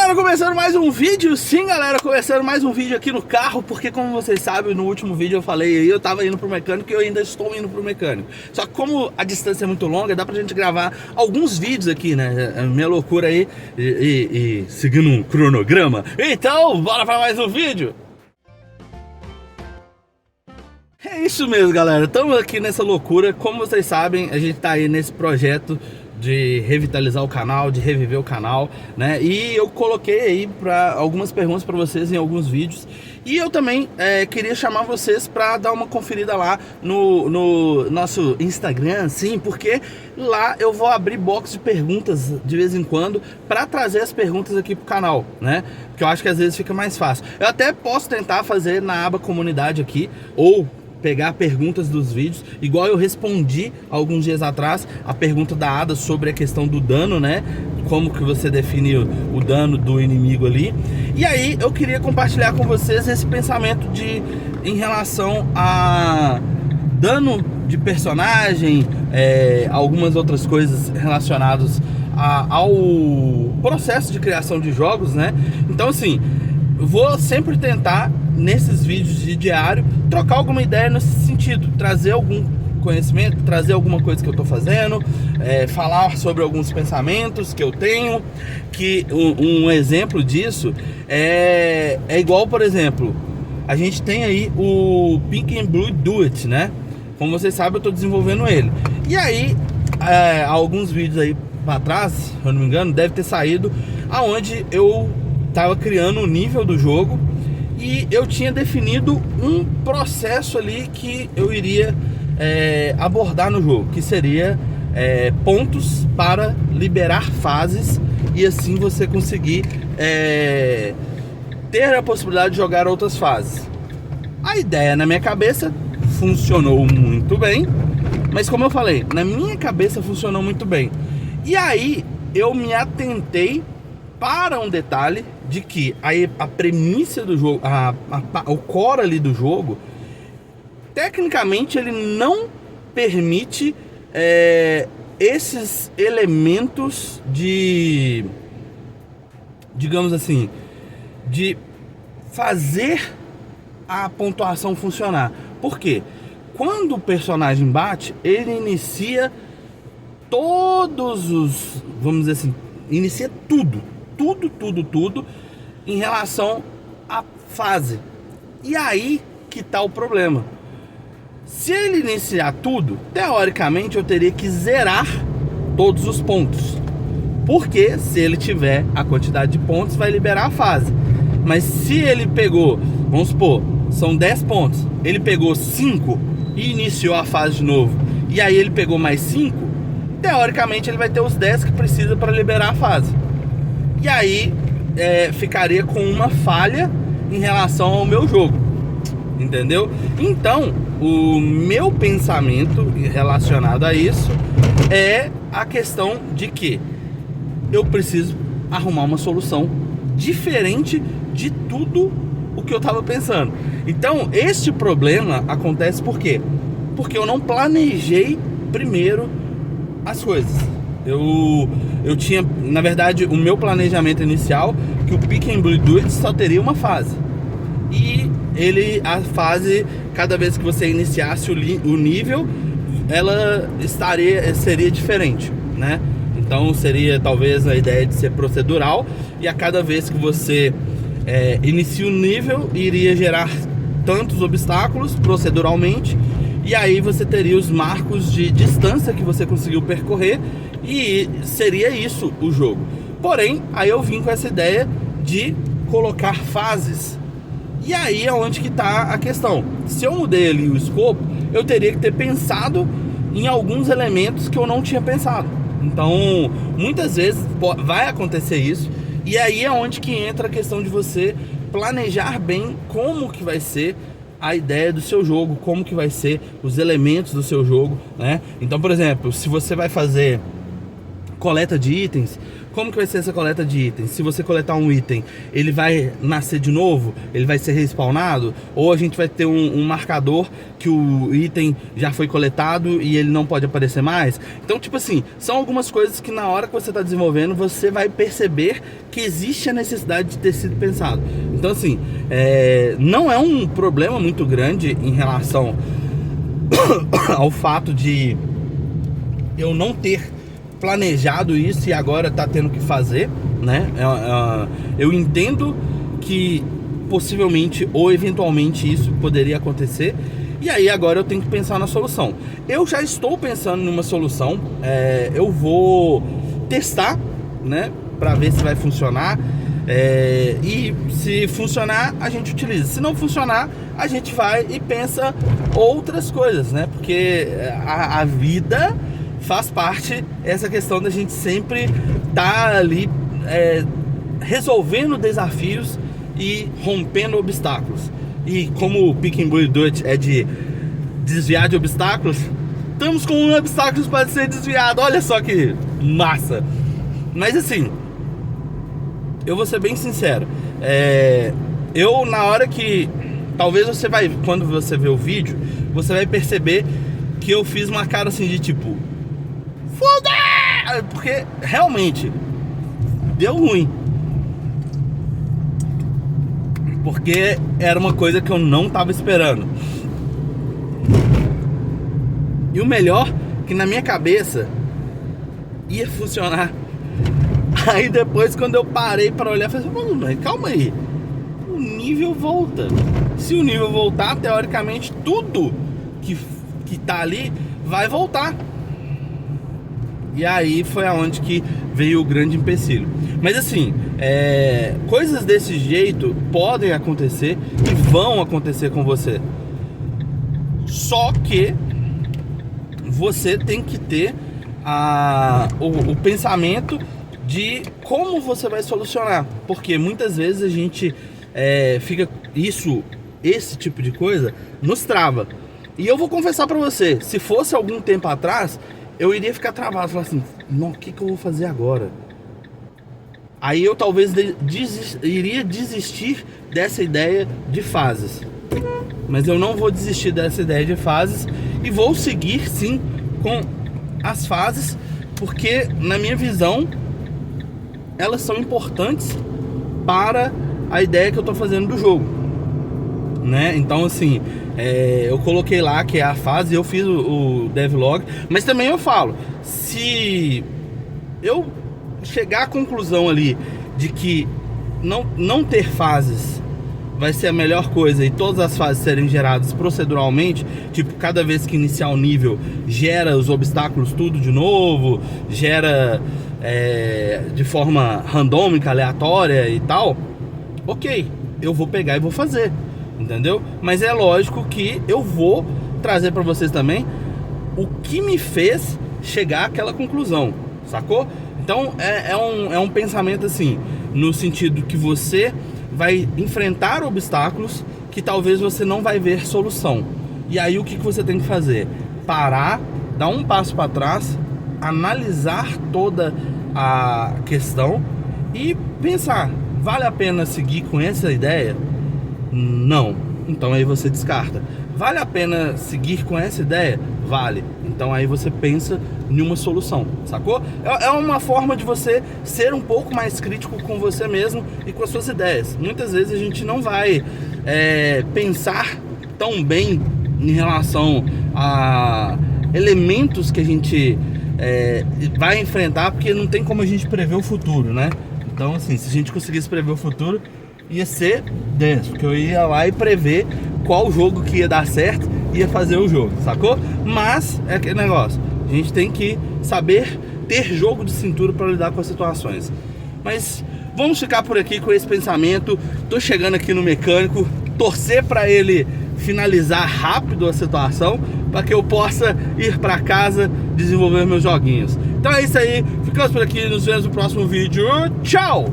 galera, começando mais um vídeo. Sim, galera, começando mais um vídeo aqui no carro. Porque como vocês sabem, no último vídeo eu falei aí, eu tava indo pro mecânico e eu ainda estou indo pro mecânico. Só que como a distância é muito longa, dá pra gente gravar alguns vídeos aqui, né? Minha loucura aí e seguindo um cronograma. Então, bora pra mais um vídeo. É isso mesmo, galera, estamos aqui nessa loucura. Como vocês sabem, a gente tá aí nesse projeto de revitalizar o canal, de reviver o canal, né? E eu coloquei aí para algumas perguntas para vocês em alguns vídeos. E eu também queria chamar vocês para dar uma conferida lá no nosso Instagram, sim, porque lá eu vou abrir box de perguntas de vez em quando para trazer as perguntas aqui pro canal, né? Porque eu acho que às vezes fica mais fácil. Eu até posso tentar fazer na aba comunidade aqui, ou pegar perguntas dos vídeos, igual eu respondi alguns dias atrás a pergunta da Ada sobre a questão do dano, né? Como que você define o dano do inimigo ali. E aí eu queria compartilhar com vocês esse pensamento em relação a dano de personagem, algumas outras coisas relacionadas ao processo de criação de jogos, né? Então assim, eu vou sempre tentar nesses vídeos de diário trocar alguma ideia nesse sentido, trazer algum conhecimento, trazer alguma coisa que eu tô fazendo, falar sobre alguns pensamentos que eu tenho, que um exemplo disso é igual, por exemplo, a gente tem aí o Pink and Blue Do It, né? Como vocês sabem, eu tô desenvolvendo ele. E aí, alguns vídeos aí pra trás, se eu não me engano, deve ter saído aonde eu tava criando o nível do jogo e eu tinha definido um processo ali que eu iria abordar no jogo, que seria pontos para liberar fases e assim você conseguir ter a possibilidade de jogar outras fases. A ideia na minha cabeça funcionou muito bem, mas como eu falei, na minha cabeça funcionou muito bem. E aí eu me atentei para um detalhe de que a premissa do jogo, o core ali do jogo, tecnicamente ele não permite esses elementos de, digamos assim, de fazer a pontuação funcionar. Por quê? Quando o personagem bate, ele inicia todos os, vamos dizer assim, inicia tudo em relação à fase. E aí que tá o problema. Se ele iniciar tudo, teoricamente eu teria que zerar todos os pontos, porque se ele tiver a quantidade de pontos, vai liberar a fase. Mas se ele pegou, vamos supor, são 10 pontos, ele pegou 5 e iniciou a fase de novo, e aí ele pegou mais 5, teoricamente ele vai ter os 10 que precisa para liberar a fase. E aí ficaria com uma falha em relação ao meu jogo, entendeu? Então o meu pensamento relacionado a isso é a questão de que eu preciso arrumar uma solução diferente de tudo o que eu estava pensando. Então este problema acontece por quê? Porque eu não planejei primeiro as coisas. Eu tinha, na verdade, o meu planejamento inicial, que o Pick and Blue Do It só teria uma fase. E a fase, cada vez que você iniciasse o nível, ela seria diferente, né? Então seria talvez a ideia de ser procedural, e a cada vez que você inicia o nível, iria gerar tantos obstáculos proceduralmente, e aí você teria os marcos de distância que você conseguiu percorrer, e seria isso o jogo. Porém, aí eu vim com essa ideia de colocar fases. E aí é onde que tá a questão. Se eu mudei ali o escopo, eu teria que ter pensado em alguns elementos que eu não tinha pensado. Então, muitas vezes vai acontecer isso, e aí é onde que entra a questão de você planejar bem como que vai ser a ideia do seu jogo, como que vai ser os elementos do seu jogo, né? Então, por exemplo, se você vai fazer coleta de itens, como que vai ser essa coleta de itens? Se você coletar um item, ele vai nascer de novo? Ele vai ser respawnado? Ou a gente vai ter um marcador que o item já foi coletado e ele não pode aparecer mais? Então, tipo assim, são algumas coisas que na hora que você está desenvolvendo, você vai perceber que existe a necessidade de ter sido pensado. Então, assim, não é um problema muito grande em relação ao fato de eu não ter planejado isso e agora tá tendo que fazer, né? Eu entendo que possivelmente ou eventualmente isso poderia acontecer, e aí agora eu tenho que pensar na solução. Eu já estou pensando numa solução, eu vou testar, né, para ver se vai funcionar, e se funcionar a gente utiliza, se não funcionar a gente vai e pensa outras coisas, né? Porque a vida faz parte essa questão da gente sempre estar ali resolvendo desafios e rompendo obstáculos. E como o Peaky Blinders é de desviar de obstáculos, estamos com um obstáculo para ser desviado. Olha só que massa! Mas assim, eu vou ser bem sincero, eu na hora que talvez você vai, quando você ver o vídeo, você vai perceber que eu fiz uma cara assim de tipo, foda! Porque realmente deu ruim. Porque era uma coisa que eu não tava esperando. E o melhor, que na minha cabeça ia funcionar. Aí depois, quando eu parei para olhar, eu falei, mano, calma aí, o nível volta. Se o nível voltar, teoricamente tudo que tá ali vai voltar. E aí foi aonde que veio o grande empecilho. Mas assim, coisas desse jeito podem acontecer e vão acontecer com você. Só que você tem que ter o pensamento de como você vai solucionar. Porque muitas vezes a gente fica... Esse tipo de coisa nos trava. E eu vou confessar pra você, se fosse algum tempo atrás, eu iria ficar travado, falar assim, não, o que eu vou fazer agora? Aí eu talvez iria desistir dessa ideia de fases. Mas eu não vou desistir dessa ideia de fases e vou seguir sim com as fases, porque na minha visão elas são importantes para a ideia que eu tô fazendo do jogo, né? Então assim, eu coloquei lá que é a fase, eu fiz o devlog, mas também eu falo, se eu chegar à conclusão ali de que não ter fases vai ser a melhor coisa e todas as fases serem geradas proceduralmente, tipo, cada vez que iniciar o nível gera os obstáculos tudo de novo, gera de forma randômica, aleatória e tal, ok, eu vou pegar e vou fazer, entendeu? Mas é lógico que eu vou trazer para vocês também o que me fez chegar àquela conclusão, sacou? Então é um pensamento assim, no sentido que você vai enfrentar obstáculos que talvez você não vai ver solução. E aí o que você tem que fazer? Parar, dar um passo para trás, analisar toda a questão e pensar, vale a pena seguir com essa ideia? Não. Então aí você descarta. Vale a pena seguir com essa ideia? Vale. Então aí você pensa em uma solução, sacou? É uma forma de você ser um pouco mais crítico com você mesmo e com as suas ideias. Muitas vezes a gente não vai pensar tão bem em relação a elementos que a gente vai enfrentar, porque não tem como a gente prever o futuro, né? Então assim, se a gente conseguisse prever o futuro, ia ser denso, porque eu ia lá e prever qual jogo que ia dar certo, ia fazer o jogo, sacou? Mas é aquele negócio, a gente tem que saber ter jogo de cintura para lidar com as situações. Mas vamos ficar por aqui com esse pensamento. Tô chegando aqui no mecânico, torcer para ele finalizar rápido a situação, para que eu possa ir para casa desenvolver meus joguinhos. Então é isso aí, ficamos por aqui, nos vemos no próximo vídeo. Tchau!